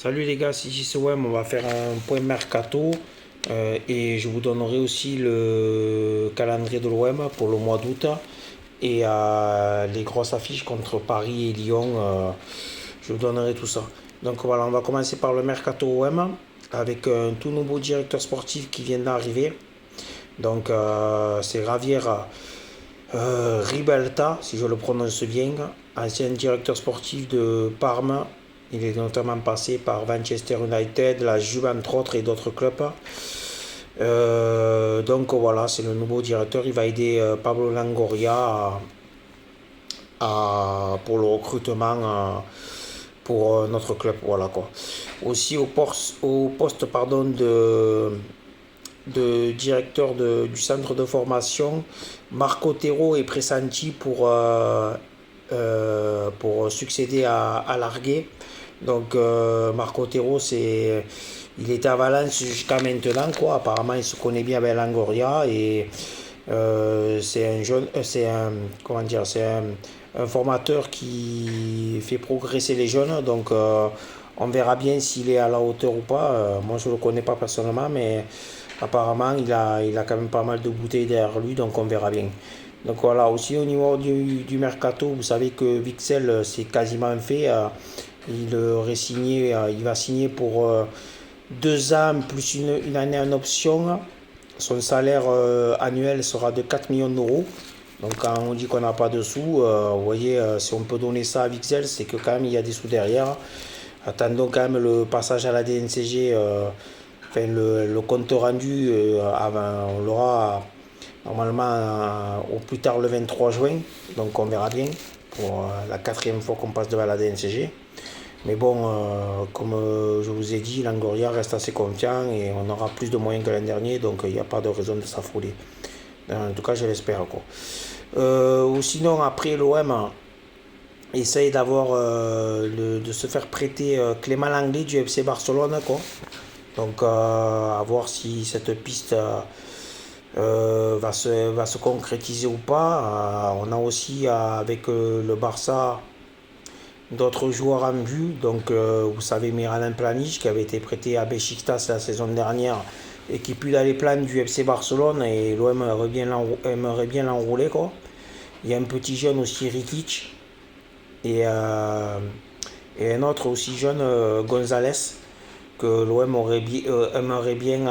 Salut les gars, c'est JCOM, on va faire un point mercato et je vous donnerai aussi le calendrier de l'OM pour le mois d'août et les grosses affiches contre Paris et Lyon, je vous donnerai tout ça. Donc voilà, on va commencer par le mercato OM avec un tout nouveau directeur sportif qui vient d'arriver. Donc c'est Javier Ribalta, si je le prononce bien, ancien directeur sportif de Parme. Il est notamment passé par Manchester United, la Juve entre autres et d'autres clubs. Donc voilà, c'est le nouveau directeur. Il va aider Pablo Longoria pour le recrutement pour notre club. Voilà quoi. Aussi au poste pardon, de directeur du centre de formation, Marco Tero est pressenti pour succéder à Larguet. Donc Marco Tero, il était à Valence jusqu'à maintenant, quoi. Apparemment, il se connaît bien avec Langoria et c'est un jeune, comment dire, c'est un formateur qui fait progresser les jeunes. Donc on verra bien s'il est à la hauteur ou pas. Moi, je le connais pas personnellement, mais apparemment, il a quand même pas mal de bouteilles derrière lui, donc on verra bien. Donc voilà, aussi au niveau du mercato, vous savez que Witsel, c'est quasiment fait. Il va signer pour 2 ans plus une année en option. Son salaire annuel sera de 4 millions d'euros. Donc quand on dit qu'on n'a pas de sous, vous voyez, si on peut donner ça à Witsel, c'est que quand même il y a des sous derrière. Attendons quand même le passage à la DNCG, enfin le compte rendu, on l'aura normalement au plus tard le 23 juin. Donc on verra bien pour la quatrième fois qu'on passe devant la DNCG. Mais bon, comme je vous ai dit, Longoria reste assez confiant et on aura plus de moyens que l'an dernier, donc il n'y a pas de raison de s'affoler. En tout cas, je l'espère, quoi. Ou sinon, après, l'OM essaye de se faire prêter Clément Langlais du FC Barcelone, quoi. Donc, à voir si cette piste va se concrétiser ou pas. On a aussi avec le Barça d'autres joueurs en vue. Donc, vous savez, Miralem Pjanic qui avait été prêté à Beşiktaş la saison dernière et qui pue dans les plans du FC Barcelone et l'OM aimerait bien l'enrouler, quoi. Il y a un petit jeune aussi, Rikic, et un autre aussi jeune, Gonzalez, que l'OM aimerait bien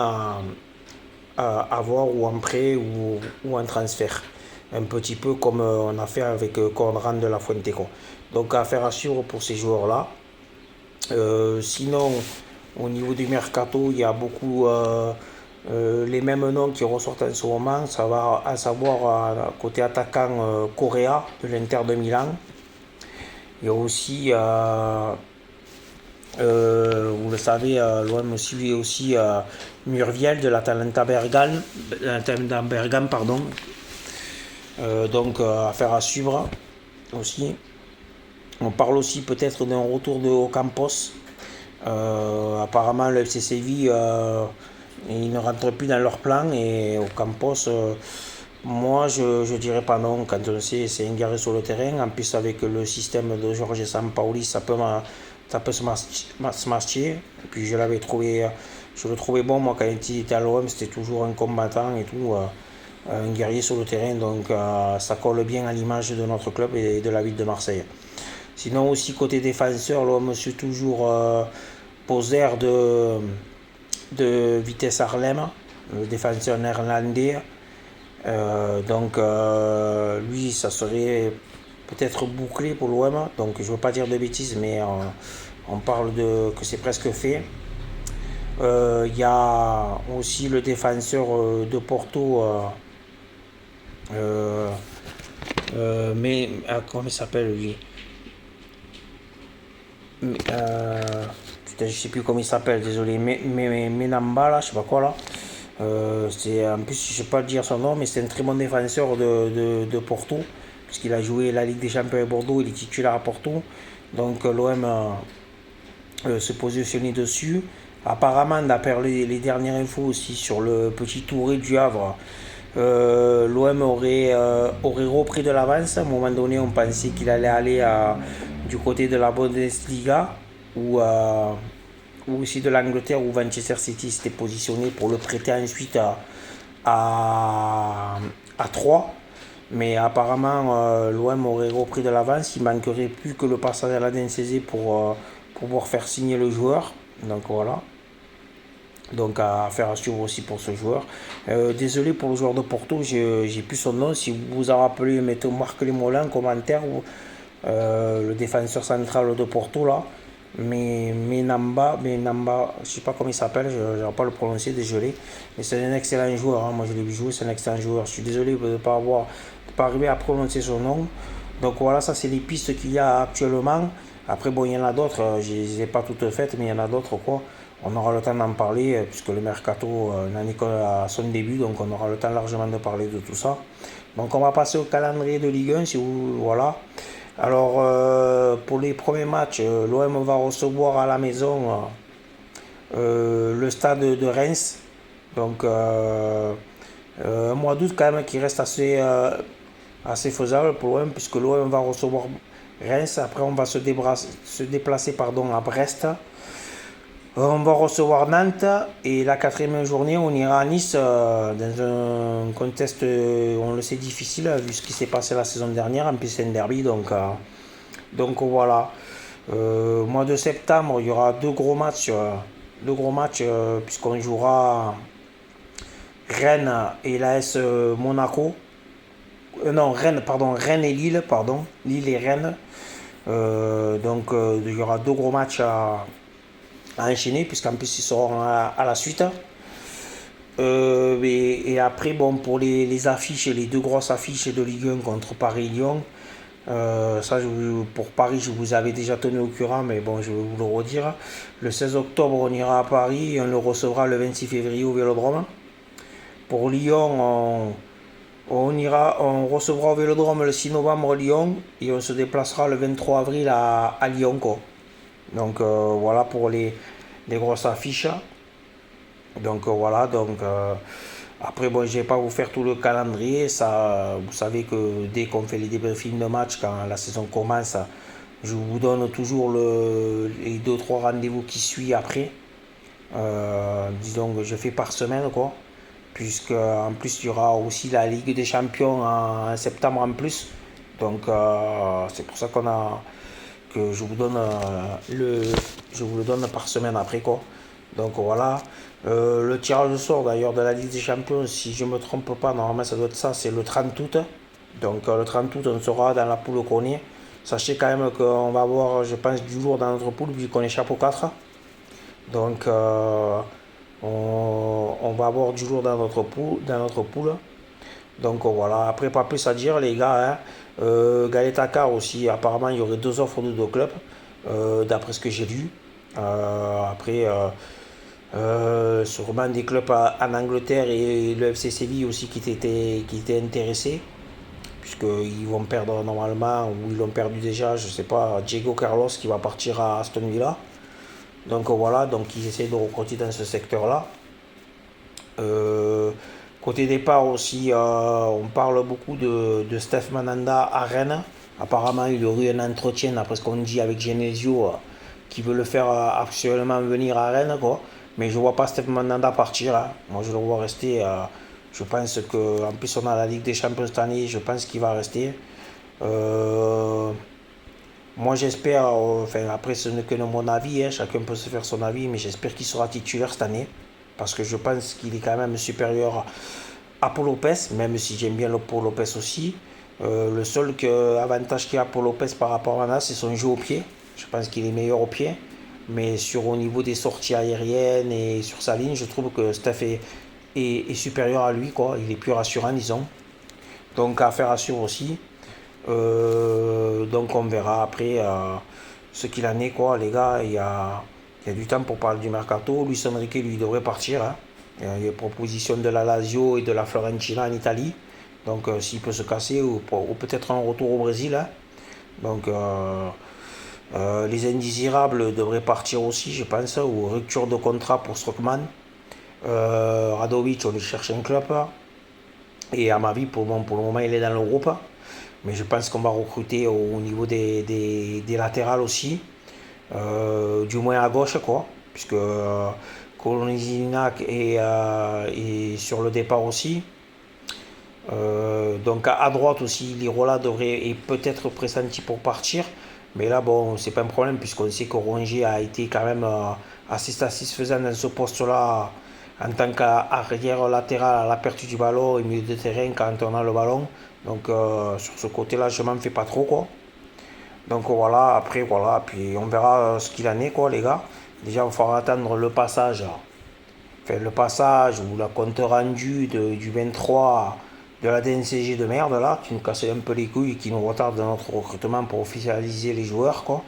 avoir ou en prêt ou en transfert. Un petit peu comme on a fait avec Conran de la Fuente, quoi. Donc affaire à suivre pour ces joueurs-là. Sinon, au niveau du mercato, il y a beaucoup les mêmes noms qui ressortent en ce moment. Ça va à savoir côté attaquant Correa de l'Inter de Milan. Il y a aussi, vous le savez, l'OM suit aussi Muriel de l'Atalanta Bergame, pardon. Donc affaire à suivre aussi. On parle aussi peut-être d'un retour de Ocampos. Apparemment, le FC Séville, il ne rentre plus dans leur plan et Ocampos, moi je dirais pas non. Quand on sait, c'est un guerrier sur le terrain. En plus, avec le système de Jorge Sampaoli, ça peut se matcher. Et puis je le trouvais bon, moi, quand il était à l'OM, c'était toujours un combattant et tout. Un guerrier sur le terrain, donc ça colle bien à l'image de notre club et de la ville de Marseille. Sinon aussi côté défenseur, l'homme suit toujours Poser de Vitesse Arnhem, le défenseur néerlandais. Donc lui, ça serait peut-être bouclé pour l'OM. Donc je ne veux pas dire de bêtises, mais on parle que c'est presque fait. Il y a aussi le défenseur de Porto. Mais comment il s'appelle lui? Putain, je sais plus comment il s'appelle, désolé. Menamba là, je sais pas quoi là. En plus, je sais pas dire son nom, mais c'est un très bon défenseur de Porto, puisqu'il a joué la Ligue des Champions à Bordeaux, il est titulaire à Porto. Donc l'OM se positionnait dessus. Apparemment, d'après les dernières infos aussi sur le petit Touré du Havre, l'OM aurait repris de l'avance. À un moment donné, on pensait qu'il allait aller du côté de la Bundesliga, où ou aussi de l'Angleterre où Manchester City s'était positionné pour le prêter ensuite à 3. Mais apparemment, l'OM aurait repris de l'avance. Il manquerait plus que le passage à la DNCG pour pouvoir faire signer le joueur. Donc voilà. Donc à faire à suivre aussi pour ce joueur. Désolé pour le joueur de Porto, j'ai plus son nom. Si vous vous en rappelez, marquez-le moi en commentaire. Le défenseur central de Porto là. Mais Namba, je sais pas comment il s'appelle, je ne vais pas le prononcer, désolé. Mais c'est un excellent joueur, hein. Moi je l'ai vu jouer, c'est un excellent joueur. Je suis désolé de ne pas arriver à prononcer son nom. Donc voilà, ça c'est les pistes qu'il y a actuellement. Après, bon, il y en a d'autres, je ne les ai pas toutes faites, mais il y en a d'autres quoi. On aura le temps d'en parler, puisque le mercato n'en est qu'à son début, donc on aura le temps largement de parler de tout ça. Donc on va passer au calendrier de Ligue 1, si vous, voilà. Alors, pour les premiers matchs, l'OM va recevoir à la maison le stade de Reims. Donc, un mois d'août quand même qui reste assez faisable pour l'OM, puisque l'OM va recevoir Reims. Après, on va se déplacer à Brest. On va recevoir Nantes et la quatrième journée, on ira à Nice dans un contexte, on le sait, difficile vu ce qui s'est passé la saison dernière. En plus, c'est un derby, donc voilà. Mois de septembre, il y aura deux gros matchs puisqu'on jouera Rennes et l'AS Monaco. Non, Rennes, pardon, Rennes et Lille, pardon, Lille et Rennes. Il y aura deux gros matchs à enchaîner, puisqu'en plus ils seront à la suite. Et après, bon, pour les affiches, les deux grosses affiches de Ligue 1 contre Paris et Lyon, pour Paris, je vous avais déjà tenu au courant, mais bon, je vais vous le redire. Le 16 octobre, on ira à Paris et on le recevra le 26 février au Vélodrome. Pour Lyon, on recevra au Vélodrome le 6 novembre Lyon et on se déplacera le 23 avril à Lyon, quoi. Donc voilà pour les grosses affiches. Donc voilà, après bon, je vais pas vous faire tout le calendrier, ça vous savez que dès qu'on fait les débriefings de match quand la saison commence, je vous donne toujours les 2-3 rendez-vous qui suivent après. Disons que je fais par semaine quoi. Puisque en plus il y aura aussi la Ligue des Champions en septembre en plus. Donc c'est pour ça que je vous donne je vous le donne par semaine après quoi. Donc voilà. Le tirage de sort d'ailleurs de la Ligue des Champions, si je ne me trompe pas, normalement ça doit être ça, c'est le 30 août. Donc le 30 août on sera dans la poule qu'on est. Sachez quand même qu'on va avoir, je pense, du lourd dans notre poule vu qu'on échappe aux 4. Donc on va avoir du lourd dans notre poule. Donc voilà, après pas plus à dire les gars, hein. Gaël aussi, apparemment il y aurait deux offres de deux clubs, d'après ce que j'ai lu. Après, sûrement des clubs en Angleterre et le FC Séville aussi qui étaient intéressés, puisqu'ils vont perdre normalement, ou ils l'ont perdu déjà, je sais pas, Diego Carlos qui va partir à Aston Villa. Donc voilà, donc ils essaient de recruter dans ce secteur-là. Côté départ aussi, on parle beaucoup de Steph Mandanda à Rennes. Apparemment, il y aurait eu un entretien, après ce qu'on dit, avec Genesio, qui veut le faire actuellement venir à Rennes, quoi. Mais je ne vois pas Steph Mandanda partir, hein. Moi, je le vois rester. Je pense qu'en plus, on a la Ligue des Champions cette année, je pense qu'il va rester. Moi, j'espère, enfin, après, ce n'est que mon avis, hein, chacun peut se faire son avis, mais j'espère qu'il sera titulaire cette année. Parce que je pense qu'il est quand même supérieur à Paul Lopez, même si j'aime bien le Paul Lopez aussi. Le seul avantage qu'il y a pour Lopez par rapport à Nana, c'est son jeu au pied. Je pense qu'il est meilleur au pied. Mais au niveau des sorties aériennes et sur sa ligne, je trouve que Steph est supérieur à lui, quoi. Il est plus rassurant, disons. Donc, affaire à suivre aussi. Donc, on verra après ce qu'il en est, quoi. Les gars, il y a du temps pour parler du mercato. Luis Enrique, lui, devrait partir, hein. Il y a des propositions de la Lazio et de la Fiorentina en Italie. Donc, s'il peut se casser, ou peut-être un retour au Brésil, hein. Donc, les indésirables devraient partir aussi, je pense, ou rupture de contrat pour Strootman. Radovic, on lui cherche un club. Et à ma vie, pour le moment, il est dans l'Europe. Mais je pense qu'on va recruter au niveau des latérales aussi. Du moins à gauche, quoi. puisque Kolasinac est sur le départ aussi. Donc à droite aussi, Lirola est peut-être pressenti pour partir. Mais là, bon, c'est pas un problème puisqu'on sait que Rongier a été quand même assez satisfaisant dans ce poste-là en tant qu'arrière latéral à la perte du ballon et milieu de terrain quand on a le ballon. Donc sur ce côté-là, je m'en fais pas trop quoi. Donc voilà, après voilà, puis on verra ce qu'il en est quoi les gars. Déjà, il va falloir attendre le passage. Enfin, le passage ou la compte rendu du 23 de la DNCG de merde là, qui nous casse un peu les couilles et qui nous retarde dans notre recrutement pour officialiser les joueurs quoi.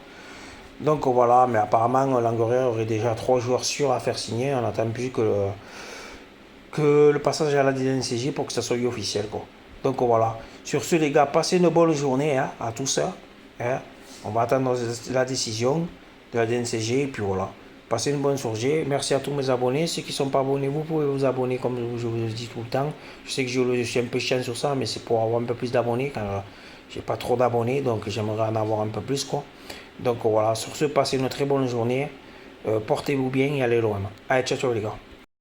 Donc voilà, mais apparemment Longoria aurait déjà 3 joueurs sûrs à faire signer, on attend plus que le passage à la DNCG pour que ça soit officiel quoi. Donc voilà, sur ce les gars, passez une bonne journée hein, à tous ça. Hein. On va attendre la décision de la DNCG et puis voilà. Passez une bonne soirée. Merci à tous mes abonnés. Ceux qui ne sont pas abonnés, vous pouvez vous abonner comme je vous le dis tout le temps. Je sais que je suis un peu chiant sur ça, mais c'est pour avoir un peu plus d'abonnés car j'ai pas trop d'abonnés, donc j'aimerais en avoir un peu plus quoi. Donc voilà, sur ce, passez une très bonne journée. Portez-vous bien et allez loin. Allez, ciao ciao les gars.